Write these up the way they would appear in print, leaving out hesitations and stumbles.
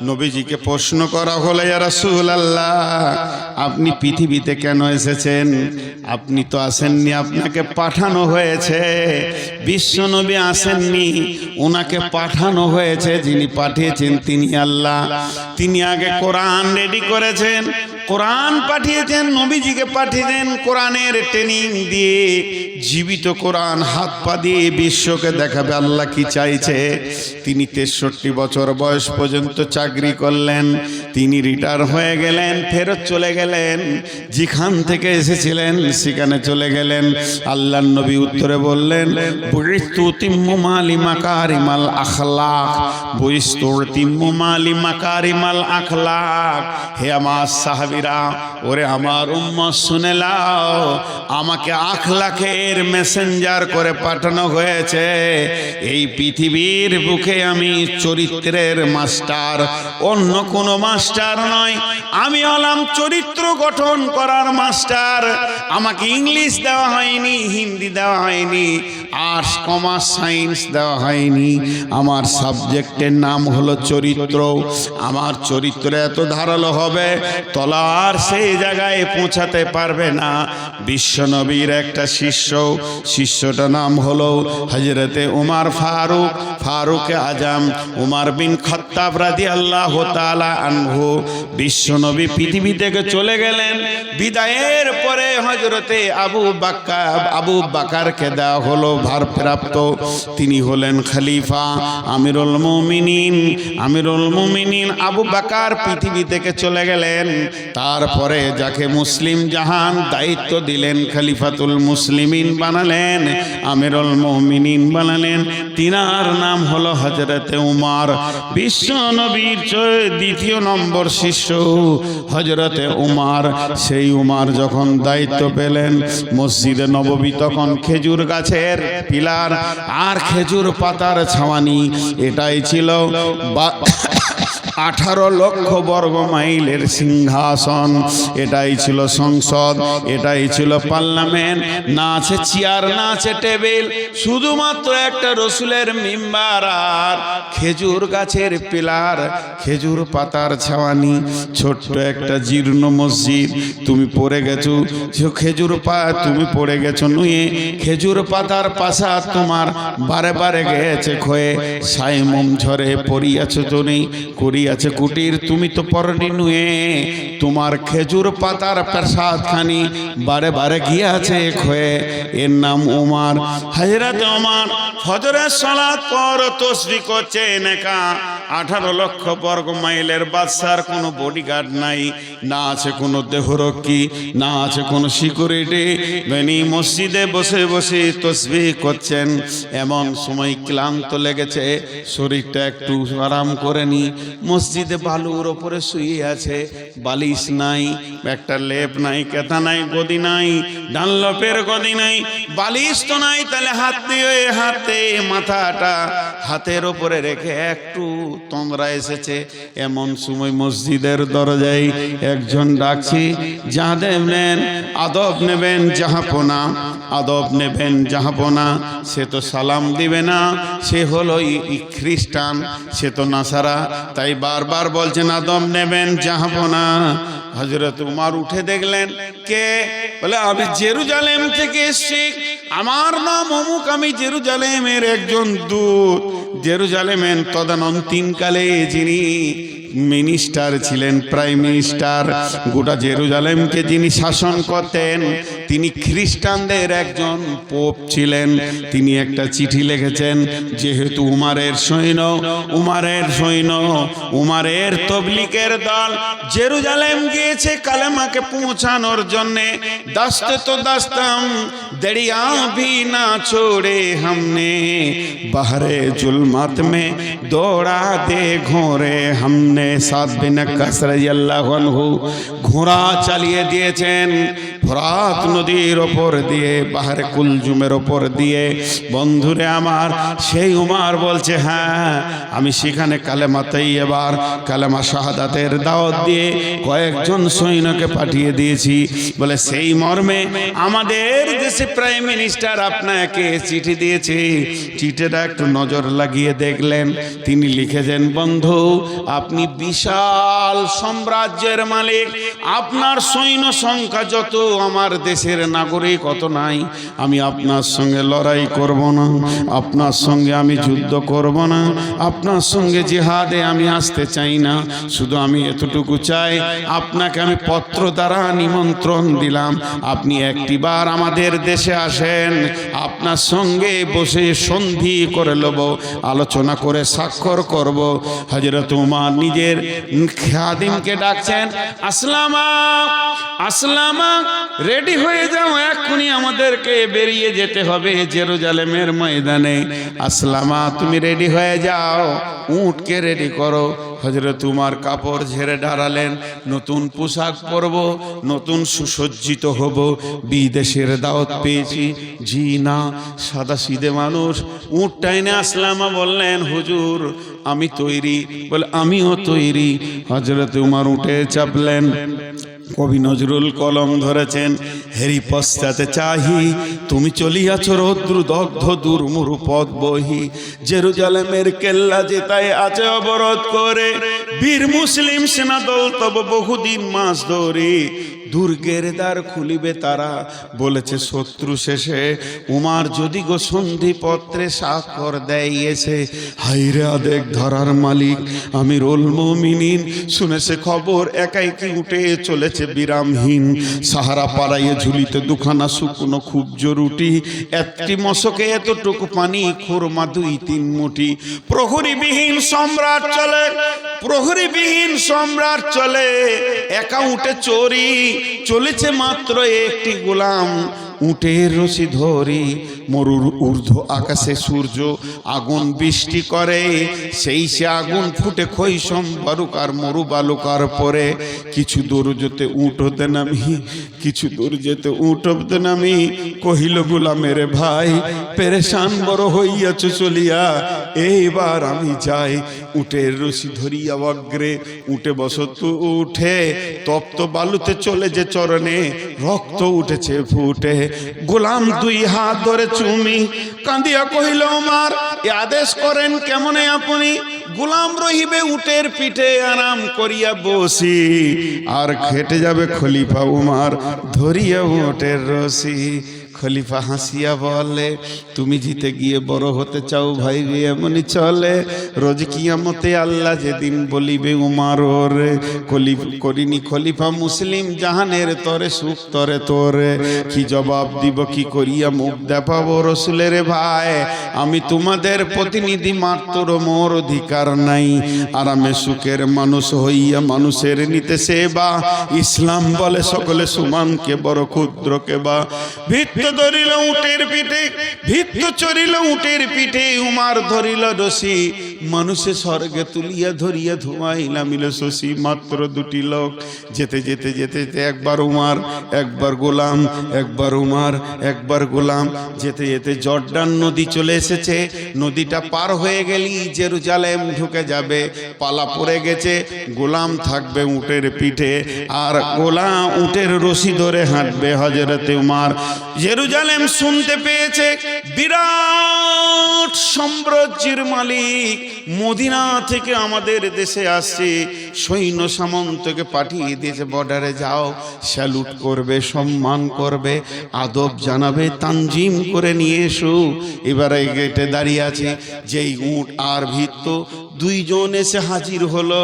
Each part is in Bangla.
নবীজিকে প্রশ্ন করা হলো, ইয়া রাসূলুল্লাহ, আপনি পৃথিবীতে কেন এসেছেন? আপনি তো আসেননি, আপনাকে পাঠানো হয়েছে। বিশ্ব নবী আসেননি, ওনাকে পাঠানো হয়েছে। যিনি পাঠিয়েছেন তিনি আল্লাহ। তিনি আগে কোরআন রেডি করেছেন, কোরআন পাঠিয়েছেন, নবীজিকে পাঠিয়েছেন কোরআনের ট্রেনিং দিয়ে। জীবিত কোরআন হাত পা দিয়ে বিশ্বকে দেখাবে আল্লাহ কি চাইছে। তিনি 63 বছর বয়স পর্যন্ত চাকরি করলেন। তিনি রিটায়ার হয়ে গেলেন, ফেরত চলে গেলেন। যেখান থেকে এসেছিলেন সেখানে চলে গেলেন। আল্লাহর নবী উত্তরে বললেন, বুইস্তু তিম্মু মালি মাকারিমাল আখলাক, বুইস্তু তিম্মু মালি মাকারিমাল আখলাক। হে আমার সাহাবীরা, ওরে আমার উম্মত শুনে নাও, আমাকে আখলাকের মেসেঞ্জার করে পাঠানো হয়েছে। এই পৃথিবীর বুকে আমি চরিত্রের মাস্টার, অন্য কোনো মাস্টার নয়। আমি হলাম চরিত্র গঠন করার মাস্টার। আমাকে ইংলিশ দেওয়া হয়নি, হিন্দি দেওয়া হয়নি, আর্টস কমার্স সায়েন্স দেওয়া হয়নি। আমার সাবজেক্টের নাম হলো চরিত্র। আমার চরিত্র এত ধারালো হবে, তলার সেই জায়গায় পৌঁছাতে পারবে না। বিশ্বনবীর একটা শিষ্যটার নাম হলো হযরতে উমর ফারুক, ফারুকে আজম, উমর বিন খাত্তাব রাদিয়াল্লাহু তাআলা আনহু। বিশ্বনবী পৃথিবী থেকে চলে গেলেন। বিদায়ের পরে হযরতে আবু বকরকে দেওয়া হলো ভারপ্রাপ্ত। তিনি হলেন খলিফা, আমিরুল মুমিনিন আবু বকর পৃথিবী থেকে চলে গেলেন। তারপরে যাকে মুসলিম জাহান দায়িত্ব দিলেন, খলিফাতুল মুসলিমিন বানালেন, আমিরুল মুমিনিন বানালেন, তিনার নাম হলো হযরতে উমর। বিশ্ব নবীর দ্বিতীয় নম্বর শিষ্য হযরতে উমর। সেই উমর যখন দায়িত্ব পেলেন, মসজিদে নববী তখন খেজুর গাছের পিলার আর খেজুর পাতার ছাওয়ানি। এটাই ছিল 18 লক্ষ বর্গ মাইলের সিংহাসন। এটাই ছিল সংসদ, এটাই ছিল পার্লামেন্ট। না আছে চেয়ার, না আছে টেবিল, শুধুমাত্র একটা রসুলের মিম্বার আর খেজুর গাছের পিলার, খেজুর পাতার ছাওয়ানি। ছোট্ট একটা জীর্ণ মসজিদ। তুমি পড়ে গেছো তুমি পড়ে গেছো নুয়ে। খেজুর পাতার পাশা তোমার বারে বারে গেছে ক্ষয়ে, সাইমম ঝরে পড়িয়াছো জনে করিয়াছে কুটির। তুমি তো পরনি নুয়ে, তোমার খেজুর পাতার প্রসাদ খানি বারে বারে গিয়াছে ক্ষয়ে। এর নাম উমর। হযরত উমর ফজরের সালাত পর তসবিহ করছে নেকা। 18 লক্ষ বর্গ মাইলের বাদশার কোনো বডিগার্ড নাই, না আছে কোনো দেহরক্ষী, না আছে কোনো সিকিউরিটি। বেনি মসজিদে বসে বসে তসবিহ করছেন। এমন সময় ক্লান্ত লেগেছে, শরীরটা একটু আরাম করে নি। মসজিদে বালুর ওপরে শুয়ে আছে, বালিশ নাই, একটা লেপ নাই, কেতা নাই, গদি নাই, ডানলপের গদি নাই, বালিশ তো নাই। তাহলে হাতে মাথাটা হাতের ওপরে রেখে একটু তোমরা এসেছে। এমন সময় মসজিদের দরজায় একজন ডাকছি, আদব নেবেন জাহাপনা। সে তো সালাম দিবে না, সে হলো খ্রিস্টান, সে তো নাসারা, তাই বারবার বলছেন আদব নেবেন জাহাপনা। হযরত উমর উঠে দেখলেন, কে? বলে, আমি জেরুজালেম থেকে এসেছি, আমার নাম অমুক, আমি জেরুজালেমের একজন দূত। জেরুজালেমের তদানীন্তনকালে যিনি মিনিস্টার ছিলেন, প্রাইম মিনিস্টার, গোটা জেরুজালেমকে যিনি শাসন করতেন, তিনি খ্রিস্টানদের একজন পোপ ছিলেন। তিনি একটা চিঠি লিখেছেন, যেহেতু উমরের সৈন্য, উমরের তবলিগের দল জেরুজালেম গিয়েছে কালেমাকে পৌঁছানোর জন্যে। দাস্তে তো দাস্তাম দরিয়া भी ना छोड़े हमने, बहरे जुल्मत में दौड़ा दे घोड़े हमने। साद बिन वक्कास রাদিয়াল্লাহু আনহু ঘোড়া চালিয়ে দিয়েছেন। ফোরাত নদীর ওপর দিয়ে, বাহারে কুলজুমের ওপর দিয়ে। বন্ধুরে আমার, সেই উমার বলছে হ্যাঁ আমি সেখানে কালেমা তাইয়্যিবার, কালেমা শাহাদাতের দাওয়াত দিয়ে কয়েকজন সৈন্যকে পাঠিয়ে দিয়েছি। বলে সেই মর্মে আমাদের দেশে প্রাইম মিনিস্টার আপনাকে চিঠি দিয়েছে, চিঠিটা একটু নজর লাগিয়ে দেখলেন। তিনি লিখেছেন, বন্ধু আপনি বিশাল সাম্রাজ্যের মালিক, আপনার সৈন্য সংখ্যা যত আমার দেশের নাগরিক অত নাই, আমি আপনার সঙ্গে লড়াই করব না, আপনার সঙ্গে আমি যুদ্ধ করব না, আপনার সঙ্গে জিহাদে আমি আসতে চাই না। শুধু আমি এতটুকু চাই, আপনাকে আমি পত্র দ্বারা নিমন্ত্রণ দিলাম, আপনি একটিবার আমাদের দেশে আসেন, আপনার সঙ্গে বসে সন্ধি করে নেব, আলোচনা করে স্বাক্ষর করব। হযরত উমর নিজের খাদিমকে ডাকছেন, আসলামা আসলামা রেডি হয়ে যাও, এক্ষুনি আমাদেরকে বেরিয়ে যেতে হবে জেরুজালেমের ময়দানে। আসলামা তুমি রেডি হয়ে যাও, উটকে রেডি করো। হযরত উমর কাপড় ঝেড়ে দাঁড়ালেন, নতুন পোশাক পরব, নতুন সুসজ্জিত হব, বিদেশের দাওয়াত পেয়েছি। জি না, সাদা সিধে মানুষ। উট টাইনে আসলামা বললেন, হুজুর আমি তৈরি। বলে আমিও তৈরি। হযরত উমর উঠে চাপলেন। কবি নজরুল কলম ধরেছেন, হেরি পশ্চাতে চাহি তুমি চলিয়াছ রৌদ্র দগ্ধ দুর্মুরু পথ বহি, জেরুজালেমের কেল্লা যেতায় আছে অবরোধ করে, বীর মুসলিম সেনা দল তব বহুদিন মাস ধরে, দুর্গের দ্বার খুলিবে তারা, বলেছে শত্রু শেষে। উমার যদি গো সন্ধি পত্রে স্বাক্ষর দেয়ছে, হাইরে আদেক ধরার মালিক আমিরুল মুমিনিন, শুনেছে খবর একাই কি উঠে চলেছে বিরামহীন, সাহারা পাড়াইয়ে ঝুলিতে দুখানা শুকনো ক্ষুব্জ রুটি, একটি মশকে এতটুকু পানি, খুরমা 2-3 মুঠি। প্রহরীবিহীন সম্রাট চলে, প্রহরীবিহীন সম্রাট চলে, একা উঠে চোরি, চলেছে মাত্র একটি গোলাম, উটের রশি ধরি। মরুর ঊর্ধ্ব আকাশে সূর্য আগুন বৃষ্টি করে, সেই সে আগুন ফুটে খৈশম বালুকার মরু বালুকার পরে। কিছু দূর যেতে উট হতে নামি, কিছু দূর যেতে উট হতে নামি, কহিল গোলামের ভাই পেরেশান বড় হইয়াছ চলিয়া, এইবার আমি যাই। উটের রশি ধরিয়া অগ্রে, উঠে বসত উঠে, তপ্ত বালুতে চলে যে চরণে, রক্ত উঠেছে ফুটে। গোলাম 2 হাত ধরে চুমি কাঁদিয়া কহিল, উমর এ আদেশ করেন কেমনে আপনি? গোলাম রহিবে উটের পিঠে আরাম করিয়া বসি, আর খেটে যাবে খলিফা উমর ধরিয়া উটের রশি। খলিফা হাসিয়া বলে, তুমি জিতে গিয়ে বড় হতে চাও ভাই, এমনি চলে। রোজ কিয়ামতে আল্লাহ যেদিন বলিবে উমার ওরে, করিনি খলিফা মুসলিম জাহানের তরে, সুখ তরে তোরে। কি জবাব দিব, কি করিয়া মুখ দেখাবো রসুলের ভাই? আমি তোমাদের প্রতিনিধি মাত্র, মোর অধিকার নাই। আরামে সুখের মানুষ হইয়া মানুষের নিতে সেবা, ইসলাম বলে সকলে সমান, কে বড় ক্ষুদ্র কে বা। ভিত্ত ধরিল উটের পিঠে, ভিত্ত চড়িল উটের পিঠে, উমার ধরিল রশি, মানুষে স্বর্গে তুলিয়া ধরিয়া ধোঁয়াই নামিল শশী। মাত্র 2টি লোক, যেতে যেতে যেতে একবার উমার একবার গোলাম, একবার উমার একবার গোলাম। যেতে যেতে জর্ডান নদী চলে এসেছে, নদীটা পার হয়ে গেলি জেরুজালেম ঢুকে যাবে। পালা পড়ে গেছে, গোলাম থাকবে উটের পিঠে, আর গোলাম উটের রশি ধরে হাঁটবে। হযরতে উমর জেরুজালেম শুনতে পেয়েছে, বিরাট সাম্রাজ্যের মালিক মদিনা থেকে আমাদের দেশে আসছে, সৈন্য সামন্তকে পাঠিয়ে দিয়েছে, বর্ডারে যাও, স্যালুট করবে, সম্মান করবে, আদব জানাবে, তানজিম করে নিয়ে এসো। এবারে গেটে দাঁড়িয়ে আছে, যেই উট আর ভিত্ত 2 জন এসে হাজির হলো।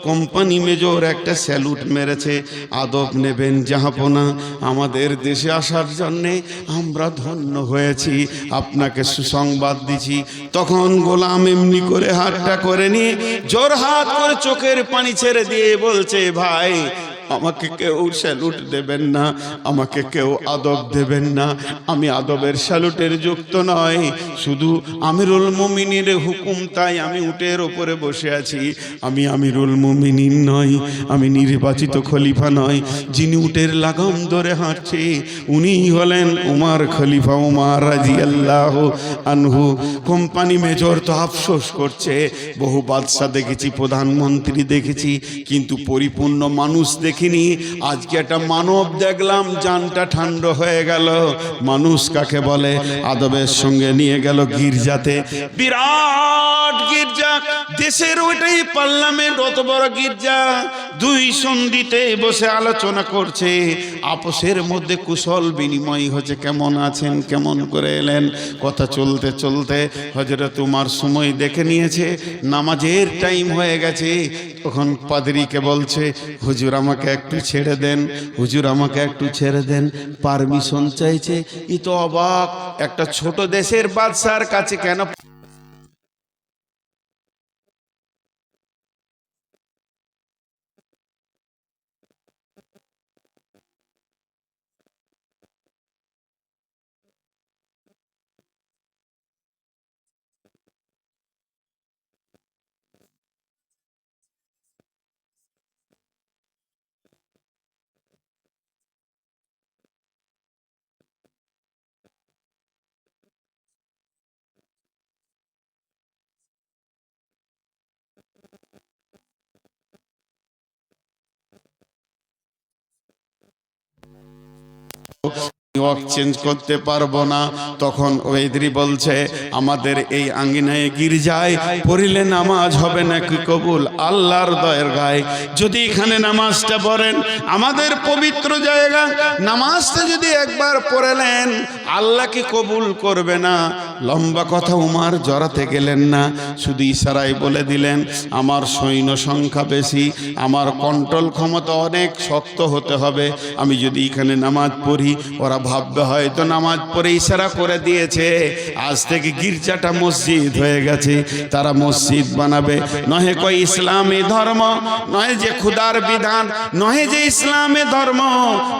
কোম্পানি মেজর একটা স্যালুট মেরেছে, আদব নেবেন জাহাপনা, আমাদের দেশে আসার জন্যে আমরা ধন্য হয়েছি, আপনাকে সুসংবাদ দিছি। তখন গোলাম এমনি করে হাতটা করে নিয়ে জোর হাত করে চোখের পানি ছেড়ে দিয়ে বলছে, ভাই আমাকে কেউ স্যালুট দেবেন না, আমাকে কেউ আদব দেবেন না। আমি আদবের স্যালুটের যুক্ত নয়, শুধু আমিরুল মুমিনের হুকুম, তাই আমি উটের ওপরে বসে আছি। আমি আমিরুল মুমিনিন নই, আমি নির্বাচিত খলিফা নয়। যিনি উটের লাগাম ধরে হাঁটছে উনিই হলেন উমার, খলিফা উমার রাদিয়াল্লাহু আনহু। কোম্পানি মেজর তো আফসোস করছে, বহু বাদশা দেখেছি, প্রধানমন্ত্রী দেখেছি, কিন্তু পরিপূর্ণ মানুষ দেখিনি। আজকে একটা মানব দেখলাম, জানটা ঠান্ডা হয়ে গেল। মানুষ কাকে বলে? আদবের সঙ্গে নিয়ে গেল গির্জাতে, বিরাট গির্জা, দেশের ওইটাই পার্লামেন্ট, অত বড় গির্জা। দুই সন্ধিতে বসে আলোচনা করছে, আপোষের মধ্যে কুশল বিনিময় হচ্ছে, কেমন আছেন, কেমন করে এলেন। কথা চলতে চলতে হযরত উমর সময় দেখে নিয়েছে, নামাজের টাইম হয়ে গেছে। তখন পাদ্রীকে বলছে, হুজুর আমাকে একটু ছেড়ে দেন, হুজুর আমাকে একটু ছেড়ে দেন, পারমিশন চাইছে। ই তো অবাক, একটা ছোট দেশের বাদশার কাছে কেন চেঞ্জ করতে পারবো না। তখন ওয়েদরি বলছে, আমাদের এই আঙ্গিনায় গির্জায় পড়িলে নামাজ হবে নাকি কবুল? আল্লাহর দয়ের গায়ে যদি এখানে নামাজটা পড়েন, আমাদের পবিত্র জায়গা, নামাজটা যদি একবার পড়লেন আল্লাহ কি কবুল করবে না? লম্বা কথা উমার জড়াতে গেলেন না, শুধু ইশারায় বলে দিলেন, আমার সৈন্য সংখ্যা বেশি, আমার কন্ট্রোল ক্ষমতা অনেক শক্ত হতে হবে। আমি যদি এখানে নামাজ পড়ি, ওরা ভাববে হয়তো নামাজ পড়ে ইশারা করে দিয়েছে, আজ থেকে গির্জাটা মসজিদ হয়ে গেছে, তারা মসজিদ বানাবে। নহে কই ইসলামী ধর্ম, নহে যে খুদার বিধান, নহে যে ইসলামী ধর্ম,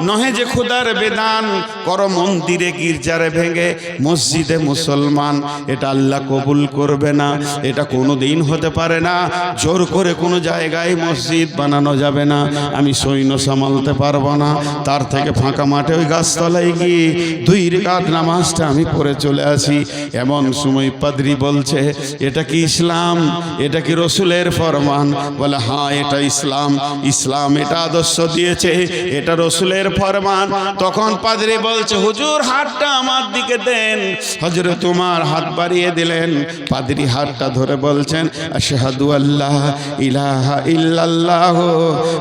নহে যে খুদার বিধান, কর মন্দিরে গির্জারে ভেঙে মসজিদে মুসলমান। এটা আল্লাহ কবুল করবে না, এটা কোনো দিন হতে পারে না। জোর করে কোনো জায়গায় মসজিদ বানানো যাবে না। আমি সৈন্য সামালতে পারবো না, তার থেকে ফাঁকা মাঠে ওই গাছতলায় গিয়ে 2 রাকাত নামাজটা আমি পড়ে চলে আসি। এমন সময় পাদ্রী বলছে, এটা কি ইসলাম? এটা কি রসুলের ফরমান? বলে হ্যাঁ, এটা ইসলাম। ইসলাম এটা আদর্শ দিয়েছে, এটা রসুলের ফরমান। তখন পাদ্রী বলছে, হুজুর হাতটা আমার দিকে দেন। হযরত উমর হাত বাড়িয়ে দিলেন, পাদ্রী হাতটা ধরে বলছেন, আশহাদু আল্লাহ ইলাহা ইল্লাল্লাহ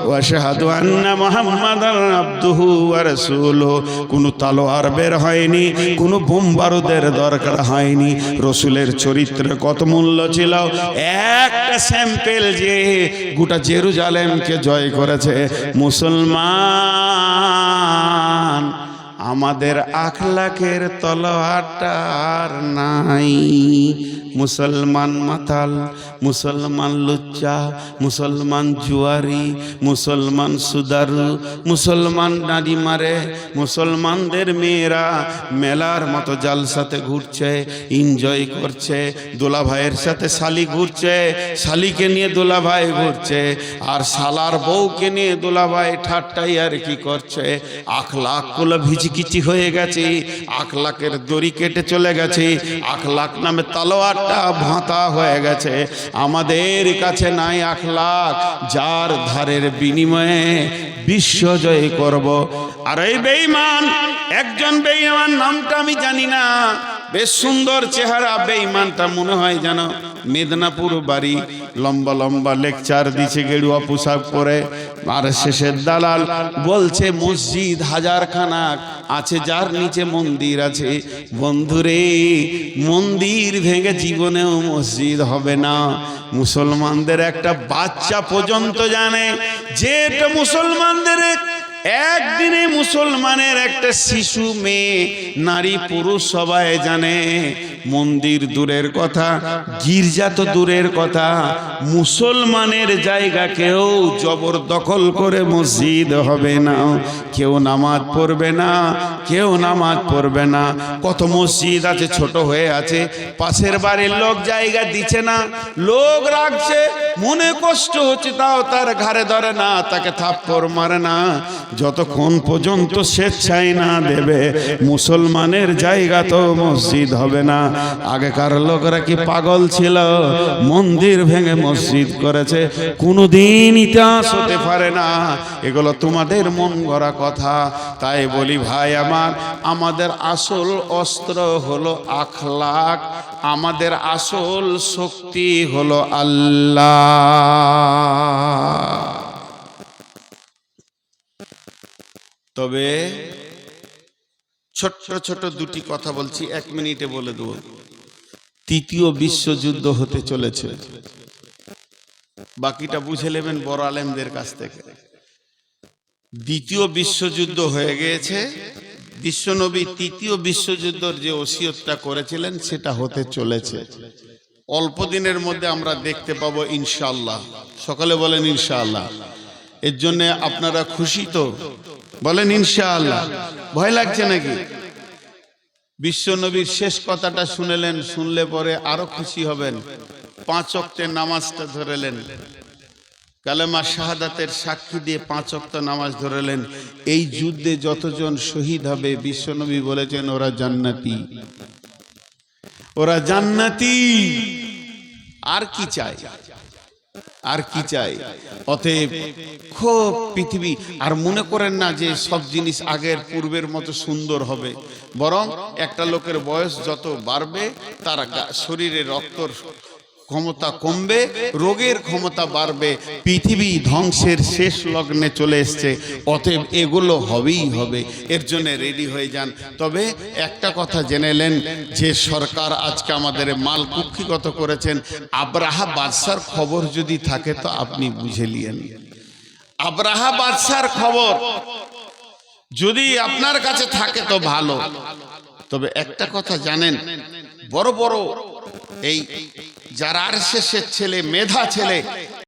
ওয়া আশহাদু আন্না মুহাম্মাদার আবদুহু ওয়া রাসূলুহু। কোনো তলোয়ার বের হয়নি, কোনো বোম বারুদের দরকার হয়নি। রসুলের চরিত্রে কত মূল্য ছিল। একটা স্যাম্পেল যে গোটা জেরুজালেমকে জয় করেছে। মুসলমান, আমাদের আখলাকের তলোয়ারটা আর নাই। মুসলমান মাতাল, মুসলমান লুচ্চা, মুসলমান জুয়ারি, মুসলমান সুদারু, মুসলমান নারী মারে, মুসলমানদের মেয়েরা মেলার মতো জালসাতে ঘুরছে, এনজয় করছে, দোলা ভাইয়ের সাথে শালি ঘুরছে, শালিকে নিয়ে দোলা ভাই ঘুরছে, আর শালার বউকে নিয়ে দোলা ভাই ঠাট্টাই আর কি করছে। আখলাক গুলো ভিজিকিচি হয়ে গেছে, আখলাকের দড়ি কেটে চলে গেছে, আখলাক নামে তলোয়ার ভাতা হয়ে গেছে। আমাদের কাছে নাই আখলাক, যার ধারের বিনিময়ে বিশ্ব জয় করব। আর এই বেঈমান, একজন বেঈমান, নামটা আমি জানি না, বেশ সুন্দর চেহারা। বেঈমানটা মনে হয় যেন মেদিনীপুর বাড়ি, লম্বা লম্বা লেকচার দিচ্ছে গেরুয়া পোশাক পরে। আর শেষের দালাল বলছে মসজিদ 1000 খানা আছে, যার নিচে মন্দির আছে। বন্ধুরে, মন্দির ভেঙে জীবনেও মসজিদ হবে না। মুসলমানদের একটা বাচ্চা পর্যন্ত জানে যে এটা মুসলমানদের, একদিনে মুসলমানের একটা শিশু, মেয়ে, নারী, পুরুষ সবাই জানে মন্দির দূরের কথা, গির্জা তো দূরের কথা, মুসলমানের জায়গাকেও জবরদখল করে মসজিদ হবে না, কেউ নামাজ পড়বে না, কেউ নামাজ পড়বে না। কত মসজিদ আছে ছোট হয়ে আছে, পাশের বাড়ির লোক জায়গা দিচ্ছে না, লোক রাখছে, মনে কষ্ট হচ্ছে তাও তার ঘাড়ে ধরে না, তাকে থাপ্পড় মারে না, যতক্ষণ পর্যন্ত স্বেচ্ছায় না দেবে মুসলমানের জায়গা তো মসজিদ হবে না। আগেকার লোকরা কি পাগল ছিল? মন্দির ভেঙে মসজিদ করেছে, কোনোদিন ইতিহাস হতে পারে না। এগুলো তোমাদের মন গড়া কথা। তাই বলি ভাই আমার, আমাদের আসল অস্ত্র হলো আখলাক, আমাদের আসল শক্তি হলো আল্লাহ। তবে ছোট্ট ছোট দুটি কথা বলছি, 1 মিনিটে বলে দেব। তৃতীয় বিশ্বযুদ্ধ হতে চলেছে, বাকিটা বুঝে নেবেন বড় আলেমদের কাছ থেকে। দ্বিতীয় বিশ্বযুদ্ধ হয়ে গিয়েছে, বিশ্বনবী তৃতীয় বিশ্বযুদ্ধের যে ওসিয়তটা করেছিলেন সেটা হতে চলেছে। অল্প দিনের মধ্যে আমরা দেখতে পাবো ইনশাআল্লাহ। সকালে বলেন ইনশাআল্লাহ। এর জন্য আপনারা খুশি তো? বলেন ইনশাআল্লাহ। ভয় লাগছে নাকি? বিশ্বনবীর শেষ কথাটা শুনলেন, শুনলে পরে আরো খুশি হবেন। 5 ওয়াক্তের নামাজটা ধরেলেন, কালেমা শাহাদাতের সাক্ষী দিয়ে 5 ওয়াক্ত নামাজ ধরেলেন। এই যুদ্ধে যতজন শহীদ হবে বিশ্বনবী বলেছেন ওরা জান্নাতি, ওরা জান্নাতি। আর কি চাই? আর কি চাই? অতএব খুব পৃথিবী আর মনে করেন না যে সব জিনিস আগের পূর্বের মতো সুন্দর হবে, বরং একটা লোকের বয়স যত বাড়বে তার শরীরে রক্তর ক্ষমতা কমবে, রোগের ক্ষমতা বাড়বে, পৃথিবী ধ্বংসের শেষ লগ্নে চলে এসছে। অতএব এগুলো হবেই হবে, এর জন্য রেডি হয়ে যান। তবে একটা কথা জেনেলেন যে সরকার আজকে আমাদের মাল কুক্ষিগত করেছেন। আব্রাহা বাদশার খবর যদি থাকে তো আপনি বুঝে নিয়েন, আব্রাহা বাদশার খবর যদি আপনার কাছে থাকে তো ভালো। তবে একটা কথা জানেন, বড় বড় এই যারা আরশেসের ছেলে, মেধা ছেলে,